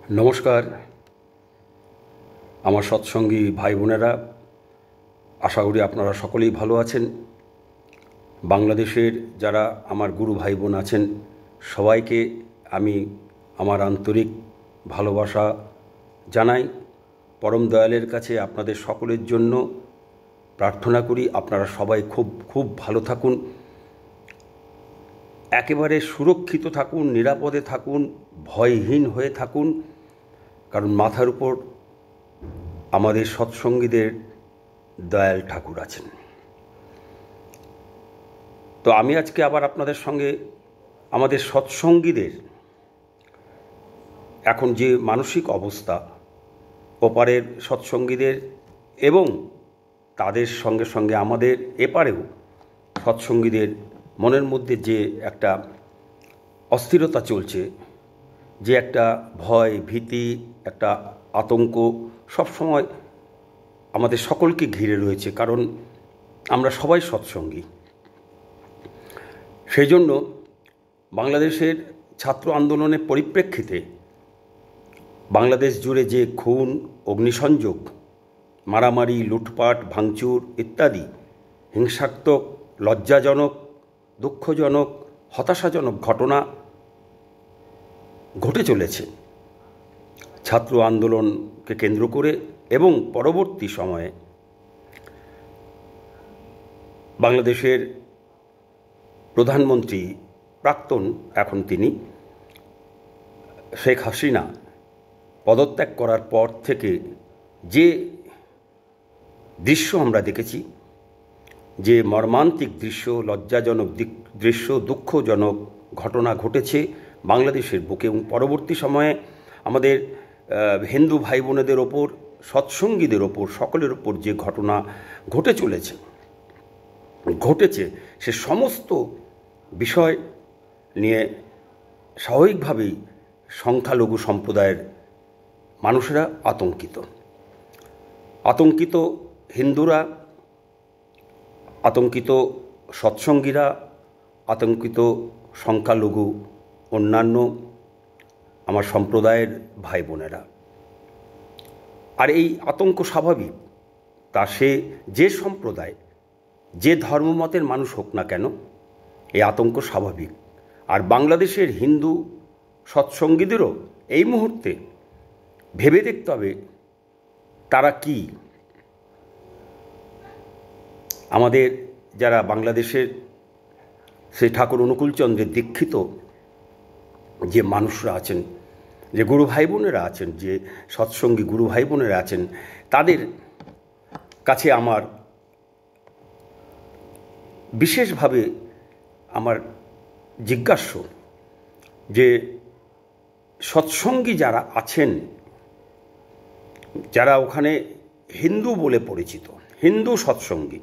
নমস্কার আমার সৎসঙ্গী ভাই বোনেরা, আশা করি আপনারা সকলেই ভালো আছেন। বাংলাদেশের যারা আমার গুরু ভাই বোন আছেন সবাইকে আমি আমার আন্তরিক ভালোবাসা জানাই। পরম দয়ালের কাছে আপনাদের সকলের জন্য প্রার্থনা করি আপনারা সবাই খুব ভালো থাকুন, একেবারে সুরক্ষিত থাকুন, নিরাপদে থাকুন, ভয়হীন হয়ে থাকুন, কারণ মাথার উপর আমাদের সৎসঙ্গীদের দয়াল ঠাকুর আছেন। তো আমি আজকে আবার আপনাদের সঙ্গে আমাদের সৎসঙ্গীদের এখন যে মানসিক অবস্থা, ওপারের সৎসঙ্গীদের এবং তাদের সঙ্গে সঙ্গে আমাদের এপারেও সৎসঙ্গীদের মনের মধ্যে যে একটা অস্থিরতা চলছে, যে একটা ভয় ভীতি, একটা আতঙ্ক সবসময় আমাদের সকলকে ঘিরে রয়েছে, কারণ আমরা সবাই সৎসঙ্গী। সেই জন্য বাংলাদেশের ছাত্র আন্দোলনের পরিপ্রেক্ষিতে বাংলাদেশ জুড়ে যে খুন, অগ্নিসংযোগ, মারামারি, লুটপাট, ভাঙচুর ইত্যাদি হিংসাত্মক, লজ্জাজনক, দুঃখজনক, হতাশাজনক ঘটনা ঘটে চলেছে ছাত্র আন্দোলনকে কেন্দ্র করে, এবং পরবর্তী সময়ে বাংলাদেশের প্রধানমন্ত্রী প্রাক্তন, এখন তিনি শেখ হাসিনা পদত্যাগ করার পর থেকে যে দৃশ্য আমরা দেখেছি, যে মর্মান্তিক দৃশ্য, লজ্জাজনক দৃশ্য, দুঃখজনক ঘটনা ঘটেছে বাংলাদেশের বুকে, এবং পরবর্তী সময়ে আমাদের হিন্দু ভাই বোনেদের ওপর, সৎসঙ্গীদের ওপর, সকলের ওপর যে ঘটনা ঘটেছে সে সমস্ত বিষয় নিয়ে স্বাভাবিকভাবেই সংখ্যালঘু সম্প্রদায়ের মানুষেরা আতঙ্কিত হিন্দুরা, আতঙ্কিত সৎসঙ্গীরা, আতঙ্কিত সংখ্যালঘু অন্যান্য আমার সম্প্রদায়ের ভাই বোনেরা। আর এই আতঙ্ক স্বাভাবিক, তা সে যে সম্প্রদায়, যে ধর্মমতের মানুষ হোক না কেন, এই আতঙ্ক স্বাভাবিক। আর বাংলাদেশের হিন্দু সৎসঙ্গীদেরও এই মুহূর্তে ভেবে দেখতে হবে তারা কি। আমাদের যারা বাংলাদেশের সেই ঠাকুর অনুকূলচন্দ্রের দীক্ষিত যে মানুষরা আছেন, যে গুরু ভাই বোনেরা আছেন, যে সৎসঙ্গী গুরু ভাই বোনেরা আছেন, তাদের কাছে আমার বিশেষভাবে আমার জিজ্ঞাস্য যে সৎসঙ্গী যারা আছেন, যারা ওখানে হিন্দু বলে পরিচিত, হিন্দু সৎসঙ্গী,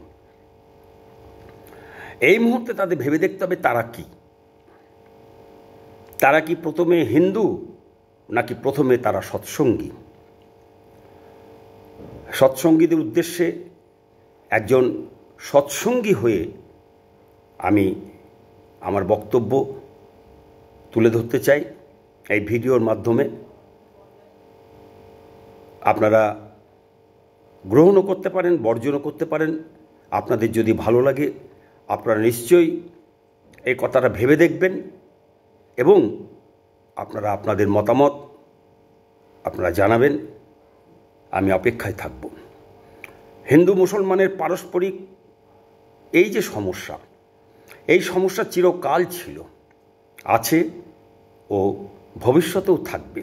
এই মুহূর্তে তাদের ভেবে দেখতে হবে তারা কি প্রথমে হিন্দু নাকি প্রথমে তারা সৎসঙ্গী। সৎসঙ্গীদের উদ্দেশ্যে একজন সৎসঙ্গী হয়ে আমি আমার বক্তব্য তুলে ধরতে চাই এই ভিডিওর মাধ্যমে। আপনারা গ্রহণও করতে পারেন, বর্জনও করতে পারেন। আপনাদের যদি ভালো লাগে আপনারা নিশ্চয়ই এই কথাটা ভেবে দেখবেন, এবং আপনারা আপনাদের মতামত আপনারা জানাবেন। আমি অপেক্ষায় থাকব। হিন্দু মুসলমানের পারস্পরিক এই যে সমস্যা, এই সমস্যা চিরকাল ছিল, আছে ও ভবিষ্যতেও থাকবে।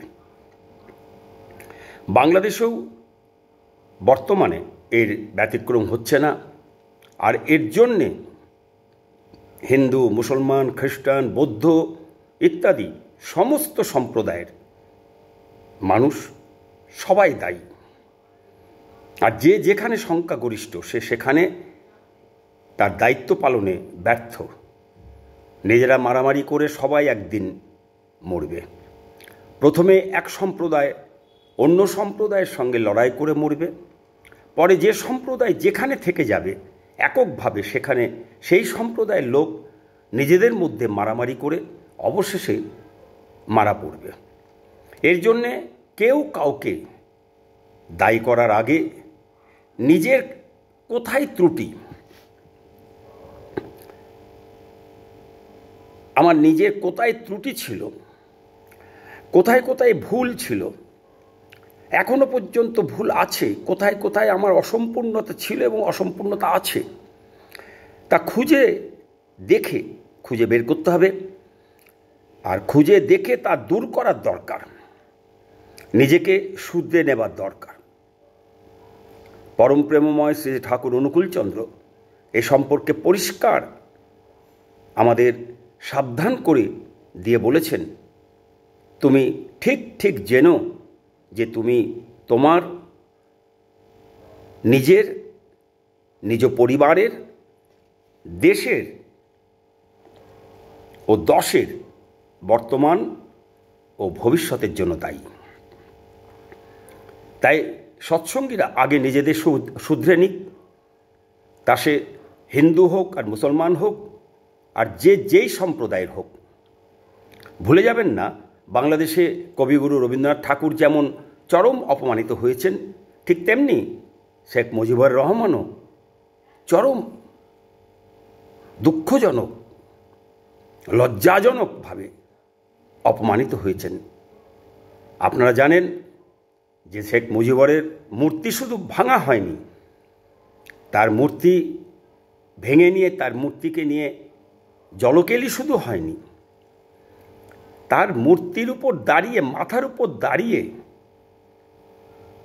বাংলাদেশেও বর্তমানে এর ব্যতিক্রম হচ্ছে না। আর এর জন্যে হিন্দু, মুসলমান, খ্রিস্টান, বৌদ্ধ ইত্যাদি সমস্ত সম্প্রদায়ের মানুষ সবাই দায়ী। আর যে যেখানে সংখ্যাগরিষ্ঠ সে সেখানে তার দায়িত্ব পালনে ব্যর্থ। নিজেরা মারামারি করে সবাই একদিন মরবে। প্রথমে এক সম্প্রদায় অন্য সম্প্রদায়ের সঙ্গে লড়াই করে মরবে, পরে যে সম্প্রদায় যেখানে থেকে যাবে এককভাবে সেখানে সেই সম্প্রদায়ের লোক নিজেদের মধ্যে মারামারি করে অবশেষে মারা পড়বে। এর জন্যে কেউ কাউকে দায়ী করার আগে নিজের কোথায় ত্রুটি, আমার নিজের কোথায় ত্রুটি ছিল, কোথায় কোথায় ভুল ছিল, এখনো পর্যন্ত ভুল আছে, কোথায় কোথায় আমার অসম্পূর্ণতা ছিল এবং অসম্পূর্ণতা আছে, তা খুঁজে বের করতে হবে। আর খুঁজে দেখে তা দূর করার দরকার, নিজেকে শুধরে নেবার দরকার। পরম প্রেমময় শ্রী ঠাকুর অনুকূলচন্দ্র এ সম্পর্কে পরিষ্কার আমাদের সাবধান করে দিয়ে বলেছেন, তুমি ঠিক ঠিক জেনো যে তুমি তোমার নিজ পরিবারের, দেশের ও দশের বর্তমান ও ভবিষ্যতের জন্য দায়ী। তাই সৎসঙ্গীরা আগে নিজেদের শুধরে নিক, তা সে হিন্দু হোক আর মুসলমান হোক আর যেই সম্প্রদায়ের হোক। ভুলে যাবেন না, বাংলাদেশে কবিগুরু রবীন্দ্রনাথ ঠাকুর যেমন চরম অপমানিত হয়েছেন, ঠিক তেমনি শেখ মুজিবুর রহমানও চরম দুঃখজনক, লজ্জাজনকভাবে অপমানিত হয়েছেন। আপনারা জানেন যে শেখ মুজিবুরের মূর্তি শুধু ভাঙা হয়নি, তার মূর্তি ভেঙে নিয়ে, তার মূর্তিকে নিয়ে জলকেলি শুধু হয়নি, তার মূর্তির উপর দাঁড়িয়ে, মাথার উপর দাঁড়িয়ে,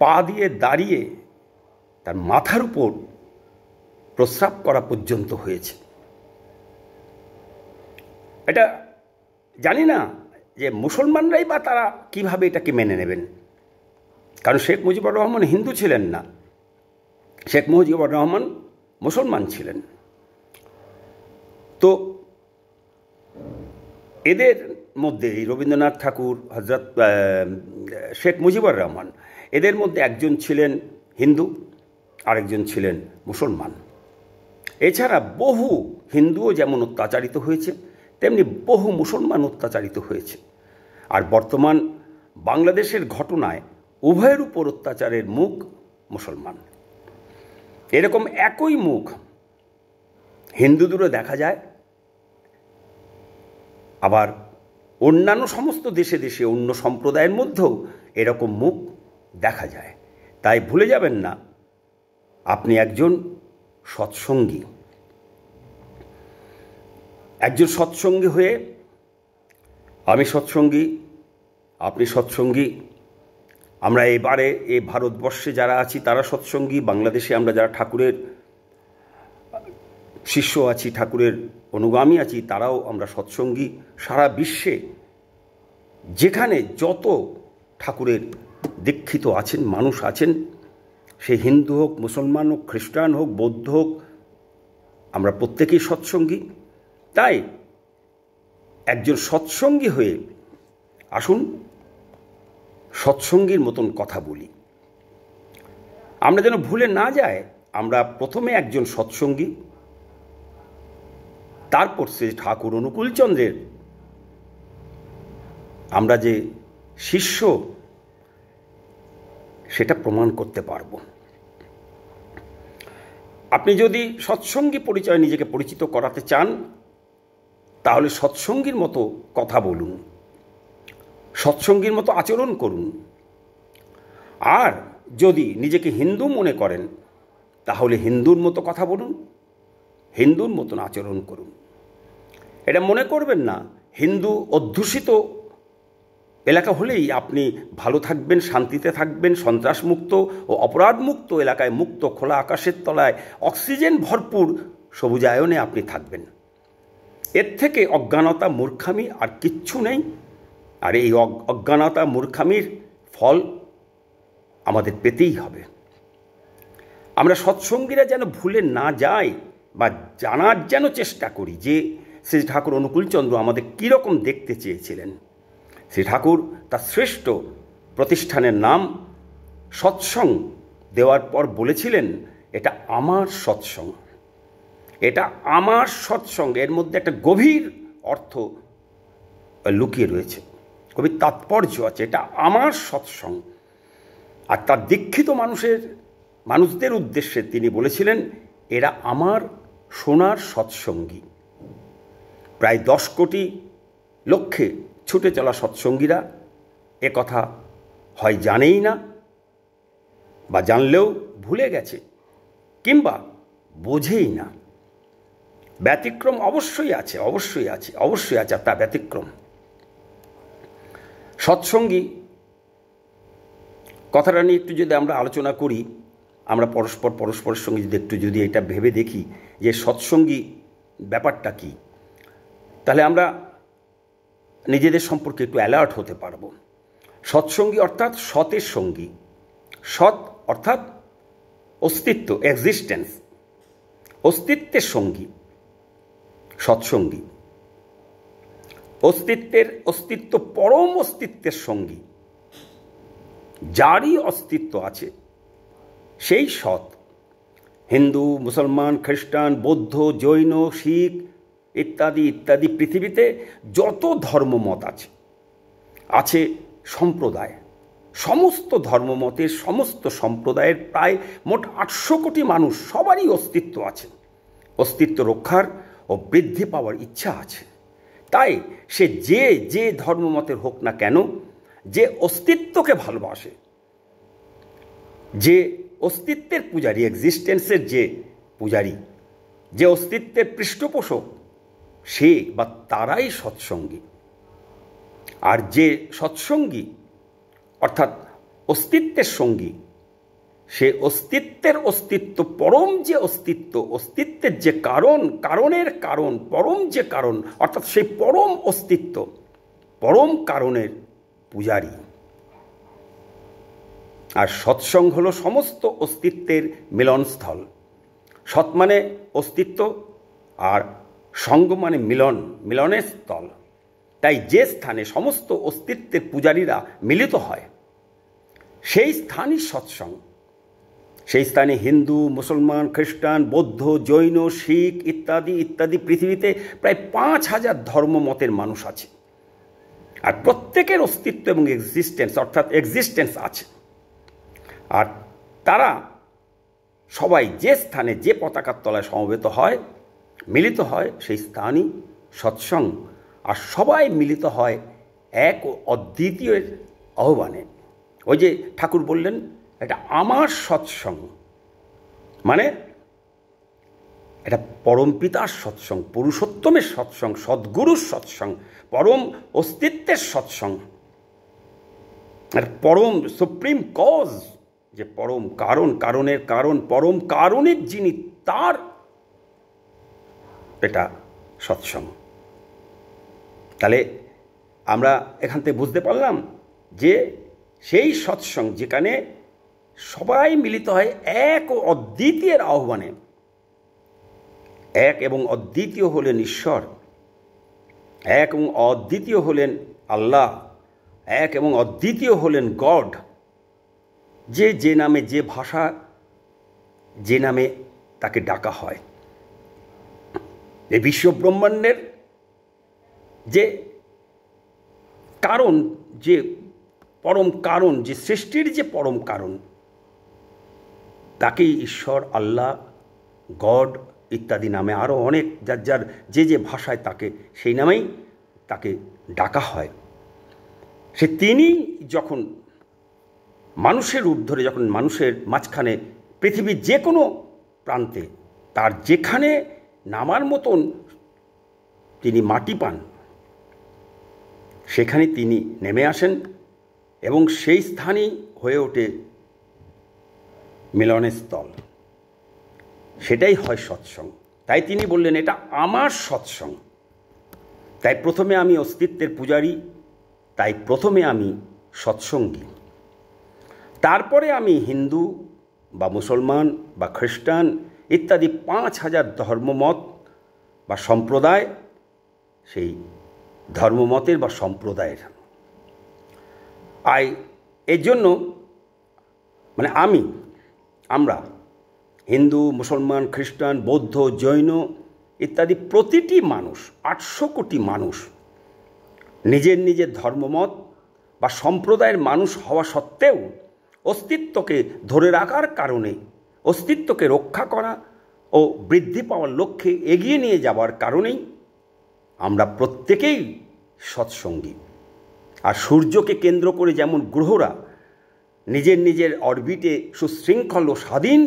পা দিয়ে দাঁড়িয়ে তার মাথার উপর প্রস্রাব করা পর্যন্ত হয়েছে। এটা জানি না যে মুসলমানরাই বা তারা কিভাবে এটাকে মেনে নেবেন, কারণ শেখ মুজিবুর রহমান হিন্দু ছিলেন না, শেখ মুজিবুর রহমান মুসলমান ছিলেন। তো এদের মধ্যে রবীন্দ্রনাথ ঠাকুর, হযরত শেখ মুজিবুর রহমান, এদের মধ্যে একজন ছিলেন হিন্দু, আরেকজন ছিলেন মুসলমান। এছাড়া বহু হিন্দুও যেমন অত্যাচারিত হয়েছে, তেমনি বহু মুসলমান অত্যাচারিত হয়েছে। আর বর্তমান বাংলাদেশের ঘটনায় উভয়ের উপর অত্যাচারের মুখ মুসলমান। এরকম একই মুখ হিন্দুদেরও দেখা যায়, আবার অন্যান্য সমস্ত দেশে দেশে অন্য সম্প্রদায়ের মধ্যেও এরকম মুখ দেখা যায়। তাই ভুলে যাবেন না, আপনি একজন সৎসঙ্গী। একজন সৎসঙ্গী হয়ে, আমি সৎসঙ্গী, আপনি সৎসঙ্গী, আমরা এবারে এই ভারতবর্ষে যারা আছি তারা সৎসঙ্গী, বাংলাদেশে আমরা যারা ঠাকুরের শিষ্য আছি, ঠাকুরের অনুগামী আছি, তারাও আমরা সৎসঙ্গী। সারা বিশ্বে যেখানে যত ঠাকুরের দীক্ষিত আছেন, মানুষ আছেন, সে হিন্দু হোক, মুসলমান হোক, খ্রিস্টান হোক, বৌদ্ধ হোক, আমরা প্রত্যেকেই সৎসঙ্গী। তাই একজন সৎসঙ্গী হয়ে আসুন সৎসঙ্গীর মতন কথা বলি। আমরা যেন ভুলে না যায়, আমরা প্রথমে একজন সৎসঙ্গী, তারপর সে ঠাকুর অনুকূলচন্দ্রের আমরা যে শিষ্য সেটা প্রমাণ করতে পারব। আপনি যদি সৎসঙ্গী পরিচয় নিজেকে পরিচিত করাতে চান, তাহলে সৎসঙ্গীর মতো কথা বলুন, সৎসঙ্গীর মতো আচরণ করুন। আর যদি নিজেকে হিন্দু মনে করেন, তাহলে হিন্দুর মতো কথা বলুন, হিন্দুর মতন আচরণ করুন। এটা মনে করবেন না হিন্দু অধ্যুষিত এলাকা হলেই আপনি ভালো থাকবেন, শান্তিতে থাকবেন, সন্ত্রাসমুক্ত ও অপরাধমুক্ত এলাকায়, মুক্ত খোলা আকাশের তলায় অক্সিজেন ভরপুর সবুজায়নে আপনি থাকবেন। এর থেকে অজ্ঞানতা, মূর্খামি আর কিচ্ছু নেই। আর এই অজ্ঞানতা, মূর্খামির ফল আমাদের পেতেই হবে। আমরা সৎসঙ্গীরা যেন ভুলে না যাই, বা জানার যেন চেষ্টা করি যে শ্রী ঠাকুর অনুকূলচন্দ্র আমাদের কীরকম দেখতে চেয়েছিলেন। শ্রী ঠাকুর তার শ্রেষ্ঠ প্রতিষ্ঠানের নাম সৎসঙ্গ দেওয়ার পর বলেছিলেন, এটা আমার সৎসঙ্গ, এটা আমার সৎসঙ্গ। এর মধ্যে একটা গভীর অর্থ লুকিয়ে রয়েছে। কবির তাৎপর্য আছে, এটা আমার সৎসঙ্গ। আর তার দীক্ষিত মানুষদের উদ্দেশ্যে তিনি বলেছিলেন, এরা আমার সোনার সৎসঙ্গী। প্রায় 10 কোটি লক্ষ্যে ছুটে চলা সৎসঙ্গীরা এ কথা হয় জানেই না, বা জানলেও ভুলে গেছে, কিংবা বোঝেই না। ব্যতিক্রম অবশ্যই আছে, অবশ্যই আছে, অবশ্যই আছে, তা ব্যতিক্রম। সৎসঙ্গী কথাটা নিয়ে একটু যদি আমরা আলোচনা করি, আমরা পরস্পরের সঙ্গে যদি এটা ভেবে দেখি যে সৎসঙ্গী ব্যাপারটা কি, তাহলে আমরা নিজেদের সম্পর্কে একটু অ্যালার্ট হতে পারবো। সৎসঙ্গী অর্থাৎ সতের সঙ্গী। সৎ অর্থাৎ অস্তিত্ব, এক্সিস্টেন্স, অস্তিত্বের সঙ্গী সৎসঙ্গী। অস্তিত্ব পরম অস্তিত্বের সঙ্গী, যারই অস্তিত্ব আছে সেই সৎ। হিন্দু, মুসলমান, খ্রিস্টান, বৌদ্ধ, জৈন, শিখ ইত্যাদি ইত্যাদি পৃথিবীতে যত ধর্মমত আছে সম্প্রদায়, সমস্ত ধর্মমতের সমস্ত সম্প্রদায়ের প্রায় মোট 800 কোটি মানুষ, সবারই অস্তিত্ব আছে, অস্তিত্ব রক্ষার ও বৃদ্ধি পাওয়ার ইচ্ছা আছে। তাই সে যে ধর্মমতের হোক না কেন, যে অস্তিত্বকে ভালোবাসে, যে অস্তিত্বের পূজারী, এক্সিস্টেন্সের যে পূজারী, যে অস্তিত্বের পৃষ্ঠপোষক, সে বা তারাই সৎসঙ্গী। আর যে সৎসঙ্গী অর্থাৎ অস্তিত্বের সঙ্গী, সে অস্তিত্ব, পরম যে অস্তিত্বের যে কারণের কারণ, পরম যে কারণ, অর্থাৎ সেই পরম অস্তিত্ব, পরম কারণের পূজারী। আর সৎসঙ্গ হলো সমস্ত অস্তিত্বের মিলনস্থল। সৎ মানে অস্তিত্ব, আর সঙ্গ মানে মিলনের স্থল। তাই যে স্থানে সমস্ত অস্তিত্বের পূজারীরা মিলিত হয়, সেই স্থানই সৎসঙ্গ। সেই স্থানে হিন্দু, মুসলমান, খ্রিস্টান, বৌদ্ধ, জৈন, শিখ ইত্যাদি ইত্যাদি পৃথিবীতে প্রায় 5000 ধর্মমতের মানুষ আছে। আর প্রত্যেকের অস্তিত্ব এবং এক্সিস্টেন্স আছে। আর তারা সবাই যে স্থানে, যে পতাকার তলায় সমবেত হয়, মিলিত হয়, সেই স্থানই সৎসঙ্গ। আর সবাই মিলিত হয় এক ও অদ্বিতীয় আহ্বানে। ওই যে ঠাকুর বললেন, এটা আমার সৎসঙ্গ, মানে এটা পরম পিতার সৎসঙ্গ, পুরুষোত্তমের সৎসঙ্গ, সদ্গুরুর সৎসঙ্গ, পরম অস্তিত্বের সৎসঙ্গ, আর পরম সুপ্রিম কজ, যে পরম কারণের কারণ, পরম কারণের যিনি, তার এটা সৎসঙ্গ। তাহলে আমরা এখান থেকে বুঝতে পারলাম যে সেই সৎসঙ্গ যেখানে সবাই মিলিত হয় এক ও অদ্বিতীয়ের আহ্বানে। এক এবং অদ্বিতীয় হলেন ঈশ্বর, এক এবং অদ্বিতীয় হলেন আল্লাহ, এক এবং অদ্বিতীয় হলেন গড। যে নামে, যে ভাষা, যে নামে তাকে ডাকা হয়। এই বিশ্বব্রহ্মাণ্ডের যে কারণ, যে পরম কারণ, যে সৃষ্টির যে পরম কারণ, তাকেই ঈশ্বর, আল্লাহ, গড ইত্যাদি নামে আরও অনেক যার যে ভাষায় তাকে, সেই নামেই তাকে ডাকা হয়। তিনি যখন মানুষের রূপ ধরে, যখন মানুষের মাঝখানে, পৃথিবীর যে কোনো প্রান্তে তার যেখানে নামার মতন তিনি মাটি পান, সেখানে তিনি নেমে আসেন এবং সেই স্থানই হয়ে ওঠে মিলনের স্থল। সেটাই হয় সৎসঙ্গ। তাই তিনি বললেন, এটা আমার সৎসঙ্গ। তাই প্রথমে আমি অস্তিত্বের পূজারী, তাই প্রথমে আমি সৎসঙ্গী, তারপরে আমি হিন্দু বা মুসলমান বা খ্রিস্টান ইত্যাদি 5000 ধর্মমত বা সম্প্রদায়, সেই ধর্মমতের বা সম্প্রদায়ের। এর জন্য মানে আমরা হিন্দু, মুসলমান, খ্রিস্টান, বৌদ্ধ, জৈন ইত্যাদি প্রতিটি মানুষ, 800 কোটি মানুষ নিজের নিজের ধর্মমত বা সম্প্রদায়ের মানুষ হওয়া সত্ত্বেও অস্তিত্বকে ধরে রাখার কারণে, অস্তিত্বকে রক্ষা করা ও বৃদ্ধি পাওয়ার লক্ষ্যে এগিয়ে নিয়ে যাওয়ার কারণেই আমরা প্রত্যেকেই সৎসঙ্গী। আর সূর্যকে কেন্দ্র করে যেমন গ্রহরা নিজের নিজের অরবিটে সুশৃঙ্খল ও স্বাধীন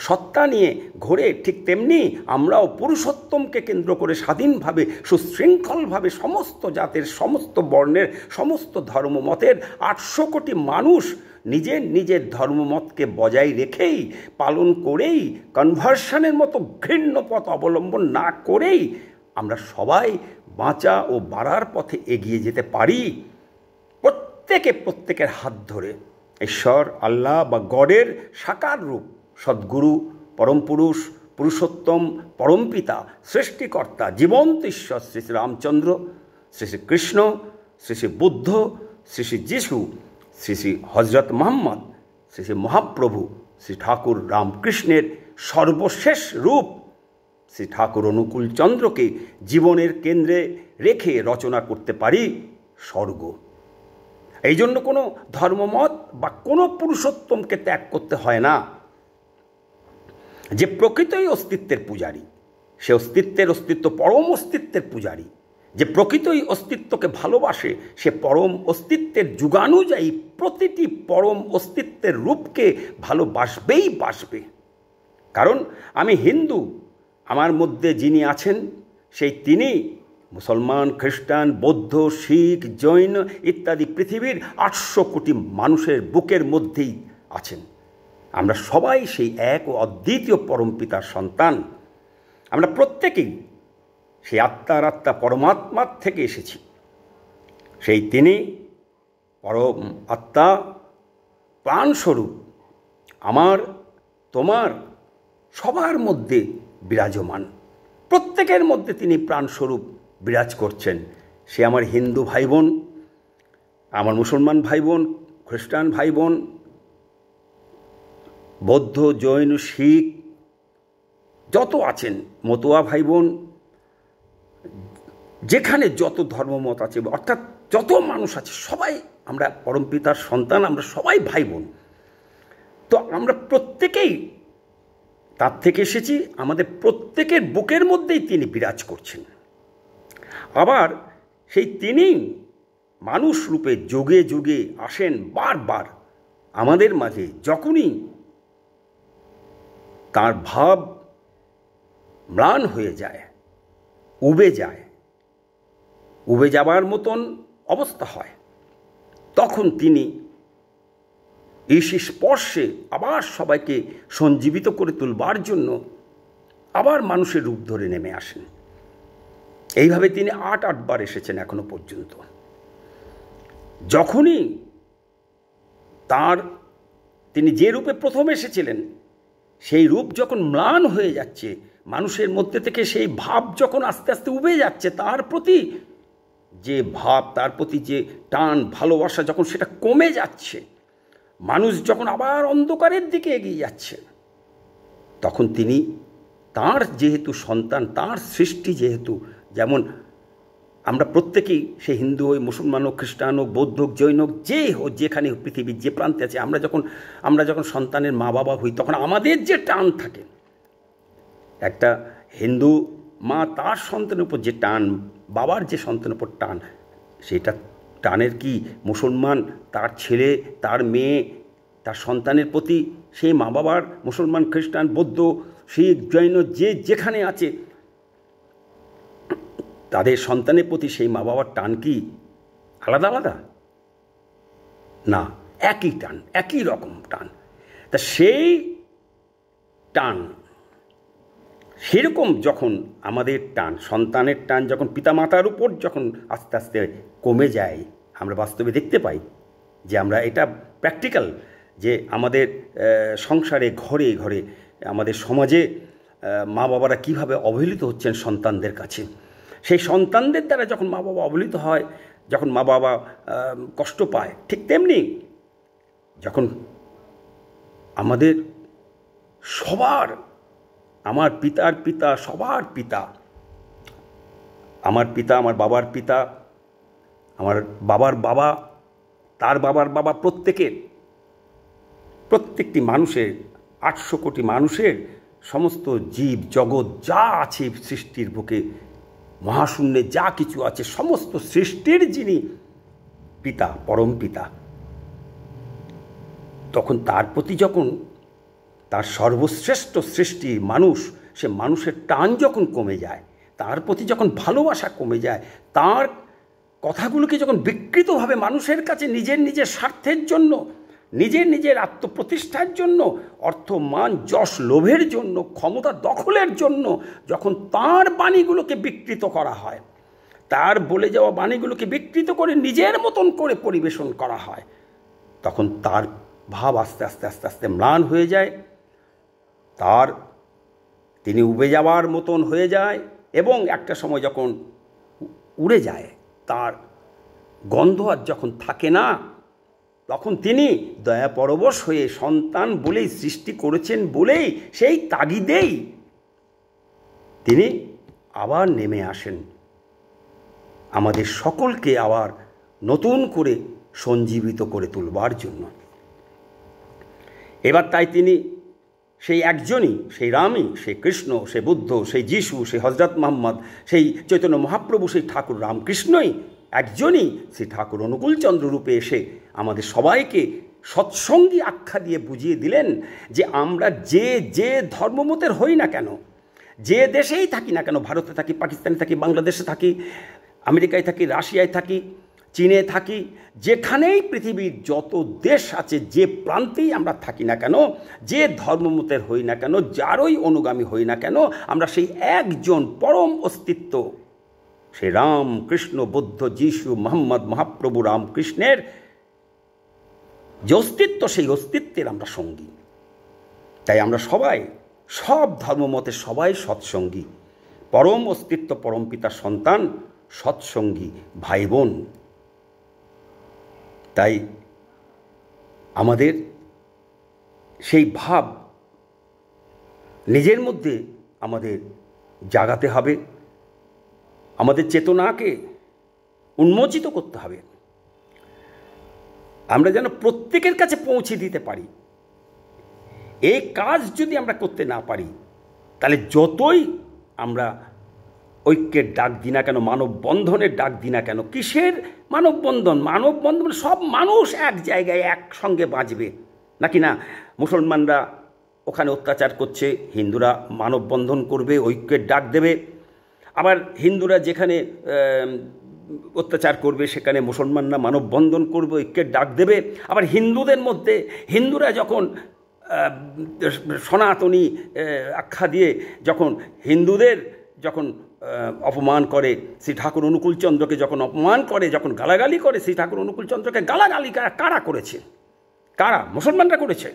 সত্তা নিয়ে ঘোরে, ঠিক তেমনি আমরাও পুরুষোত্তমকে কেন্দ্র করে স্বাধীনভাবে সুশৃঙ্খলভাবে সমস্ত জাতের, সমস্ত বর্ণের, সমস্ত ধর্মমতের 800 কোটি মানুষ নিজের নিজের ধর্মমতকে বজায় রেখেই, পালন করেই, কনভার্সনের মতো ঘৃণ্য পথ অবলম্বন না করেই আমরা সবাই বাঁচা ও বাড়ার পথে এগিয়ে যেতে পারি, প্রত্যেকের হাত ধরে। ঈশ্বর, আল্লাহ বা গডের সাকার রূপ সদ্গুরু, পরম পুরুষ, পুরুষোত্তম, পরমপিতা, সৃষ্টিকর্তা, জীবন্ত ঈশ্বর শ্রী শ্রী রামচন্দ্র, শ্রী শ্রী কৃষ্ণ, শ্রী শ্রী বুদ্ধ, শ্রী শ্রী যিশু, শ্রী শ্রী হজরত মোহাম্মদ, শ্রী শ্রী মহাপ্রভু শ্রী ঠাকুর রামকৃষ্ণের সর্বশেষ রূপ শ্রী ঠাকুর অনুকূল চন্দ্রকে জীবনের কেন্দ্রে রেখে রচনা করতে পারি স্বর্গ। এই জন্য কোনো ধর্মমত বা কোনো পুরুষোত্তমকে ত্যাগ করতে হয় না। যে প্রকৃতই অস্তিত্বের পূজারী, সে অস্তিত্ব পরম অস্তিত্বের পূজারী। যে প্রকৃতই অস্তিত্বকে ভালোবাসে, সে পরম অস্তিত্বের যুগানুযায়ী প্রতিটি পরম অস্তিত্বের রূপকে ভালোবাসবেই বাসবে। কারণ আমি হিন্দু, আমার মধ্যে যিনি আছেন সেই তিনি মুসলমান, খ্রিস্টান, বৌদ্ধ, শিখ, জৈন ইত্যাদি পৃথিবীর 800 কোটি মানুষের বুকের মধ্যেই আছেন। আমরা সবাই সেই এক ও অদ্বিতীয় পরমপিতার সন্তান। আমরা প্রত্যেকেই সেই আত্মা পরমাত্মার থেকে এসেছি। সেই তিনি পরম আত্মা, প্রাণস্বরূপ আমার, তোমার, সবার মধ্যে বিরাজমান। প্রত্যেকের মধ্যে তিনি প্রাণস্বরূপ বিরাজ করছেন। সে আমার হিন্দু ভাই বোন, আমার মুসলমান ভাই বোন, খ্রিস্টান ভাই বোন, বৌদ্ধ, জৈন, শিখ যত আছেন, মতুয়া ভাই বোন, যেখানে যত ধর্মমত আছে, অর্থাৎ যত মানুষ আছে, সবাই আমরা পরমপিতার সন্তান, আমরা সবাই ভাই বোন। তো আমরা প্রত্যেকেই তার থেকে এসেছি। আমাদের প্রত্যেকের বুকের মধ্যেই তিনি বিরাজ করছেন। আবার সেই তিনি মানুষ রূপে যুগে যুগে আসেন বারবার আমাদের মাঝে। যখনই তার ভাব ম্লান হয়ে যায়, উবে যাবার মতন অবস্থা হয়, তখন তিনি ঈশ স্পর্শে আবার সবাইকে সঞ্জীবিত করে তুলবার জন্য আবার মানুষের রূপ ধরে নেমে আসেন। এইভাবে তিনি 8 বার এসেছেন এখনো পর্যন্ত। যখনই তিনি যে রূপে প্রথম এসেছিলেন, সেই রূপ যখন ম্লান হয়ে যাচ্ছে, মানুষের মধ্যে থেকে সেই ভাব যখন আস্তে আস্তে উবে যাচ্ছে, তার প্রতি যে ভাব, তার প্রতি যে টান, ভালোবাসা যখন সেটা কমে যাচ্ছে, মানুষ যখন আবার অন্ধকারের দিকে এগিয়ে যাচ্ছে, তখন তিনি তার যেহেতু সন্তান, তার সৃষ্টি যেহেতু, যেমন আমরা প্রত্যেকেই, সে হিন্দু হোক, মুসলমান হোক, খ্রিস্টান হোক, বৌদ্ধ হোক, জৈন হোক, যেখানে পৃথিবীর যে প্রান্তে আছে, আমরা যখন সন্তানের মা বাবা হই, তখন আমাদের যে টান থাকে, একটা হিন্দু মা তার সন্তানের উপর যে টান, বাবার যে সন্তানের উপর টান, সেটা টানের কি মুসলমান তার ছেলে, তার মেয়ে, তার সন্তানের প্রতি, সেই মা বাবার, মুসলমান, খ্রিস্টান, বৌদ্ধ, শিখ, জৈন যেখানে আছে, তাদের সন্তানের প্রতি সেই মা বাবার টান কি আলাদা আলাদা? না, একই টান, একই রকম টান। তা সেই টান, সেরকম যখন আমাদের টান, সন্তানের টান যখন পিতামাতার উপর যখন আস্তে আস্তে কমে যায়, আমরা বাস্তবে দেখতে পাই যে আমরা এটা প্র্যাকটিক্যাল, যে আমাদের সংসারে, ঘরে ঘরে, আমাদের সমাজে মা বাবারা কীভাবে অবহেলিত হচ্ছেন সন্তানদের কাছে। সেই সন্তানদের দ্বারা যখন মা বাবা অবহেলিত হয়, যখন মা বাবা কষ্ট পায়, ঠিক তেমনি যখন আমাদের সবার, আমার পিতার পিতা, সবার পিতা, আমার পিতা, আমার বাবার পিতা, আমার বাবার বাবা, তার বাবার বাবা, প্রত্যেকটি মানুষের, 800 কোটি মানুষের, সমস্ত জীব জগৎ যা আছে সৃষ্টির বুকে, মহাশূন্যে যা কিছু আছে, সমস্ত সৃষ্টির যিনি পিতা, পরম পিতা, তখন তার প্রতি যখন তার সর্বশ্রেষ্ঠ সৃষ্টি মানুষ, সে মানুষের টান যখন কমে যায়, তার প্রতি যখন ভালোবাসা কমে যায়, তার কথাগুলোকে যখন বিকৃতভাবে মানুষের কাছে নিজের স্বার্থের জন্য, নিজের আত্মপ্রতিষ্ঠার জন্য, অর্থ মান যশ লোভের জন্য, ক্ষমতা দখলের জন্য যখন তার বাণীগুলোকে বিকৃত করা হয়, তার বলে যাওয়া বাণীগুলোকে বিকৃত করে নিজের মতন করে পরিবেশন করা হয়, তখন তার ভাব আস্তে আস্তে আস্তে আস্তে ম্লান হয়ে যায়, তিনি উবে যাওয়ার মতন হয়ে যায়, এবং একটা সময় যখন উড়ে যায়, তার গন্ধ আর যখন থাকে না, তখন তিনি দয়া পরবশ হয়ে সন্তান বলেই সৃষ্টি করেছেন বলেই সেই তাগিদেই তিনি আবার নেমে আসেন আমাদের সকলকে আবার নতুন করে সঞ্জীবিত করে তুলবার জন্য। এবার তাই তিনি সেই একজনই, সেই রামই, সেই কৃষ্ণ, সেই বুদ্ধ, সেই যিশু, সেই হজরত মোহাম্মদ, সেই চৈতন্য মহাপ্রভু, সেই ঠাকুর রামকৃষ্ণই একজনই শ্রী ঠাকুর অনুকূলচন্দ্র রূপে এসে আমাদের সবাইকে সৎসঙ্গী আখ্যা দিয়ে বুঝিয়ে দিলেন যে আমরা যে ধর্মমতের হই না কেন, যে দেশেই থাকি না কেন, ভারতে থাকি, পাকিস্তানে থাকি, বাংলাদেশে থাকি, আমেরিকায় থাকি, রাশিয়ায় থাকি, চীনে থাকি, যেখানেই পৃথিবীর যত দেশ আছে, যে প্রান্তেই আমরা থাকি না কেন, যে ধর্মমতের হই না কেন, যারই অনুগামী হই না কেন, আমরা সেই একজন পরম অস্তিত্ব, সে রাম, কৃষ্ণ, বুদ্ধ, যিশু, মোহাম্মদ, মহাপ্রভু রামকৃষ্ণের যে অস্তিত্ব, সেই অস্তিত্বের আমরা সঙ্গী। তাই আমরা সবাই, সব ধর্মমতের সবাই সৎসঙ্গী, পরম অস্তিত্ব, পরম পিতার সন্তান, সৎসঙ্গী ভাই বোন। তাই আমাদের সেই ভাব নিজের মধ্যে আমাদের জাগাতে হবে, আমাদের চেতনাকে উন্মোচিত করতে হবে, আমরা যেন প্রত্যেকের কাছে পৌঁছে দিতে পারি। এই কাজ যদি আমরা করতে না পারি, তাহলে যতই আমরা ঐক্যের ডাক দিই না কেন, মানববন্ধনের ডাক দিই না কেন, কিসের মানববন্ধন? মানববন্ধন সব মানুষ এক জায়গায় একসঙ্গে বাঁচবে নাকি না? মুসলমানরা ওখানে অত্যাচার করছে, হিন্দুরা মানববন্ধন করবে, ঐক্যের ডাক দেবে। আবার হিন্দুরা যেখানে অত্যাচার করবে সেখানে মুসলমানরা মানববন্ধন করবে, ঐক্যের ডাক দেবে। আবার হিন্দুদের মধ্যে হিন্দুরা যখন সনাতনী আখ্যা দিয়ে যখন হিন্দুদের যখন অপমান করে, শ্রী ঠাকুর অনুকূলচন্দ্রকে যখন অপমান করে, যখন গালাগালি করে, শ্রী ঠাকুর অনুকূলচন্দ্রকে গালাগালি কারা করেছে? কারা? মুসলমানরা করেছে।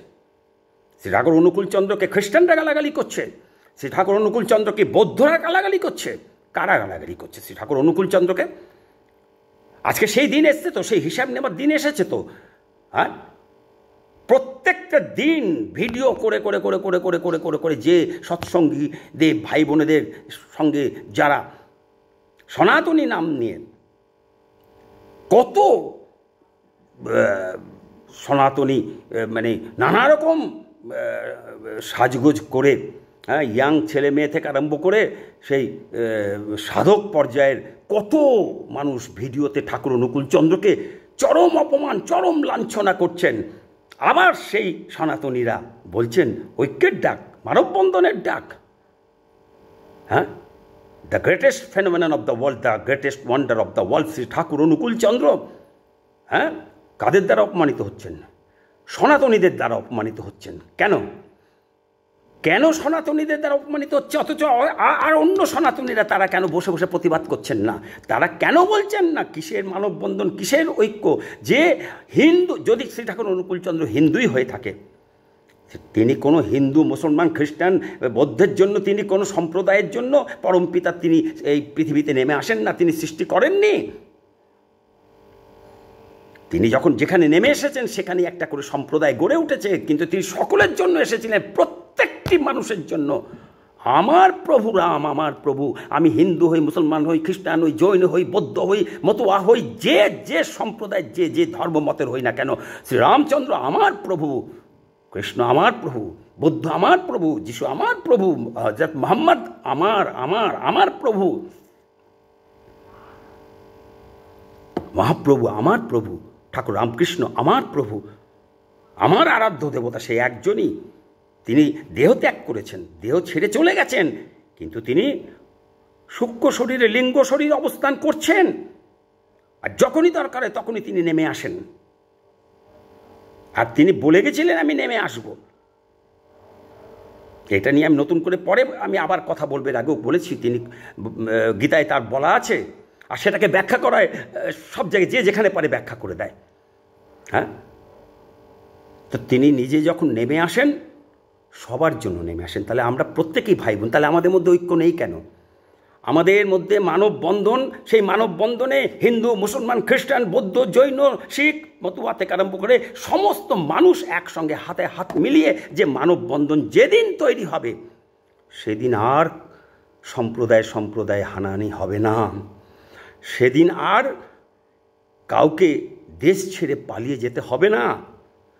শ্রী ঠাকুর অনুকূলচন্দ্রকে খ্রিস্টানরা গালাগালি করছে, শ্রী ঠাকুর অনুকূলচন্দ্রকে বৌদ্ধরা গালাগালি করছে। কারা গালাগালি করছে শ্রী ঠাকুর অনুকূলচন্দ্রকে? আজকে সেই দিন এসছে তো, সেই হিসাব নেবার দিন এসেছে তো। হ্যাঁ, প্রত্যেকটা দিন ভিডিও করে করে করে করে করে করে করে করে যে সৎসঙ্গীদের ভাই বোনেদের সঙ্গে যারা সনাতনী নাম নিয়ে কত সনাতনী মানে নানা রকম সাজগোজ করে, হ্যাঁ, ইয়াং ছেলে মেয়ে থেকে আরম্ভ করে সেই সাধক পর্যায়ের কত মানুষ ভিডিওতে ঠাকুর অনুকূলচন্দ্রকে চরম অপমান, চরম লাঞ্ছনা করছেন। আবার সেই সনাতনীরা বলছেন ঐক্যের ডাক, মানববন্ধনের ডাক। হ্যাঁ, the greatest phenomenon of the world, the greatest wonder of the world, Shri Thakur Anukulchandra. হ্যাঁ, কাদের দ্বারা অপমানিত হচ্ছেন? সনাতনীদের দ্বারা অপমানিত হচ্ছেন। কেন কেন সনাতনীদের দ্বারা অপমানিত হচ্ছে? অথচ আর অন্য সনাতনীরা তারা কেন বসে বসে প্রতিবাদ করছেন না? তারা কেন বলছেন না কিসের মানববন্ধন, কিসের ঐক্য? যে হিন্দু, যদি শ্রী ঠাকুর অনুকূলচন্দ্র হিন্দুই হয়ে থাকে, তিনি কোনো হিন্দু, মুসলমান, খ্রিস্টান, বৌদ্ধের জন্য, তিনি কোনো সম্প্রদায়ের জন্য পরম পিতা তিনি এই পৃথিবীতে নেমে আসেন না, তিনি সৃষ্টি করেননি। তিনি যখন যেখানে নেমে এসেছেন সেখানে একটা করে সম্প্রদায় গড়ে উঠেছে, কিন্তু তিনি সকলের জন্য এসেছিলেন, প্রত্যেকটি মানুষের জন্য। আমার প্রভু রাম আমার প্রভু। আমি হিন্দু হই, মুসলমান হই, খ্রিস্টান হই, জৈন হই, বৌদ্ধ হই, মতুয়া হই, যে যে সম্প্রদায় যে যে ধর্মমতের হই না কেন, শ্রীরামচন্দ্র আমার প্রভু, কৃষ্ণ আমার প্রভু, বুদ্ধ আমার প্রভু, যিশু আমার প্রভু, হযরত মুহাম্মদ আমার আমার আমার প্রভু, মহাপ্রভু আমার প্রভু, ঠাকুর রামকৃষ্ণ আমার প্রভু, আমার আরাধ্য দেবতা সেই একজনই। তিনি দেহ ত্যাগ করেছেন, দেহ ছেড়ে চলে গেছেন, কিন্তু তিনি সূক্ষ্ম শরীরে লিঙ্গ শরীর অবস্থান করছেন। আর যখনই দরকার হয় তখনই তিনি নেমে আসেন। আর তিনি বলে গেছিলেন আমি নেমে আসব। এটা নিয়ে আমি নতুন করে পরে আমি আবার কথা বলবো, এর আগেও বলেছি, তিনি গীতায় তার বলা আছে, আর সেটাকে ব্যাখ্যা করায় সব জায়গায় যে যেখানে পারে ব্যাখ্যা করে দেয়। হ্যাঁ, তো তিনি নিজে যখন নেমে আসেন, সবার জন্য নেমে আসেন। তাহলে আমরা প্রত্যেকেই ভাই বোন, তাহলে আমাদের মধ্যে ঐক্য নেই কেন? আমাদের মধ্যে মানববন্ধন, সেই মানববন্ধনে হিন্দু, মুসলমান, খ্রিস্টান, বৌদ্ধ, জৈন, শিখ, মতুয়া থেকে আরম্ভ করে সমস্ত মানুষ একসঙ্গে হাতে হাত মিলিয়ে যে মানববন্ধন যেদিন তৈরি হবে, সেদিন আর সম্প্রদায় হানাহানি হবে না। সেদিন আর কাউকে দেশ ছেড়ে পালিয়ে যেতে হবে না।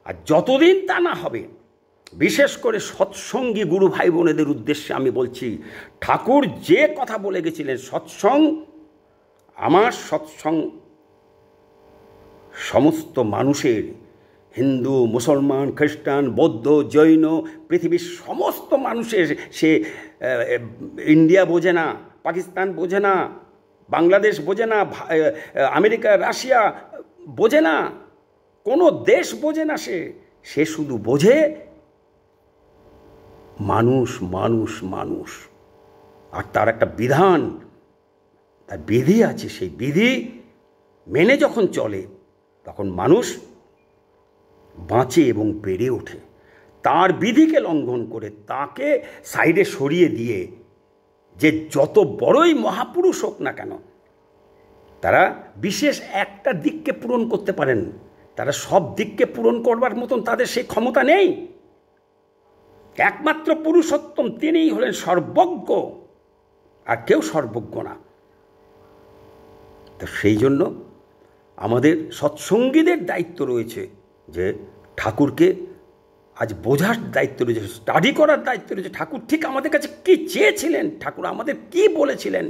আর যতদিন তা না হবে, বিশেষ করে সৎসঙ্গী গুরু ভাই বোনেদের উদ্দেশ্যে আমি বলছি, ঠাকুর যে কথা বলে গেছিলেন, সৎসঙ্গ আমার সৎসঙ্গ সমস্ত মানুষের, হিন্দু, মুসলমান, খ্রিস্টান, বৌদ্ধ, জৈন, পৃথিবীর সমস্ত মানুষের। সে ইন্ডিয়া বোঝে না, পাকিস্তান বোঝে না, বাংলাদেশ বোঝে না, আমেরিকা, রাশিয়া বোঝে না, কোনো দেশ বোঝে না। সে শুধু বোঝে মানুষ মানুষ মানুষ। আর তার একটা বিধান, তার বিধি আছে, সেই বিধি মেনে যখন চলে, তখন মানুষ বাঁচে এবং বেড়ে ওঠে। তার বিধিকে লঙ্ঘন করে, তাকে সাইডে সরিয়ে দিয়ে, যে যত বড়ই মহাপুরুষ হোক না কেন, তারা বিশেষ একটা দিককে পূরণ করতে পারেন, তারা সব দিককে পূরণ করবার মতন তাদের সেই ক্ষমতা নেই। একমাত্র পুরুষোত্তম, তিনিই হলেন সর্বজ্ঞ, আর কেউ সর্বজ্ঞ না। তো সেই জন্য আমাদের সৎসঙ্গীদের দায়িত্ব রয়েছে যে ঠাকুরকে আজ বোঝার দায়িত্ব রয়েছে, স্টাডি করার দায়িত্ব রয়েছে। ঠাকুর ঠিক আমাদের কাছে কী চেয়েছিলেন, ঠাকুর আমাদের কি বলেছিলেন,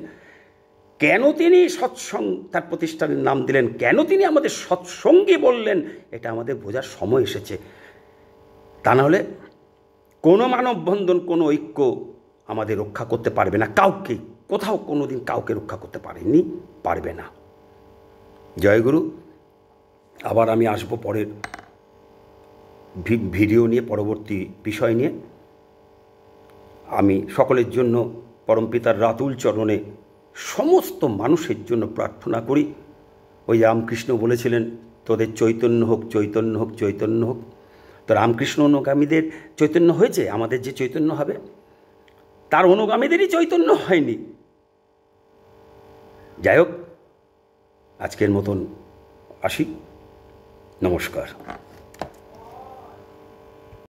কেন তিনি সৎসঙ্গ তার প্রতিষ্ঠানের নাম দিলেন, কেন তিনি আমাদের সৎসঙ্গী বললেন, এটা আমাদের বোঝার সময় এসেছে। তা নাহলে কোনো মানববন্ধন, কোনো ঐক্য আমাদের রক্ষা করতে পারবে না। কাউকে কোথাও কোনো দিন কাউকে রক্ষা করতে পারেনি, পারবে না। জয়গুরু। আবার আমি আসবো পরের ভিডিও নিয়ে, পরবর্তী বিষয় নিয়ে। আমি সকলের জন্য পরমপিতার রাতুল চরণে সমস্ত মানুষের জন্য প্রার্থনা করি। ওই রামকৃষ্ণ বলেছিলেন, তোদের চৈতন্য হোক, চৈতন্য হোক, চৈতন্য হোক। তো রামকৃষ্ণ অনুগামীদের চৈতন্য হয়েছে, আমাদের যে চৈতন্য হবে তার অনুগামীদেরই চৈতন্য হয়নি। যাই হোক, আজকের মতন আসি। নমস্কার।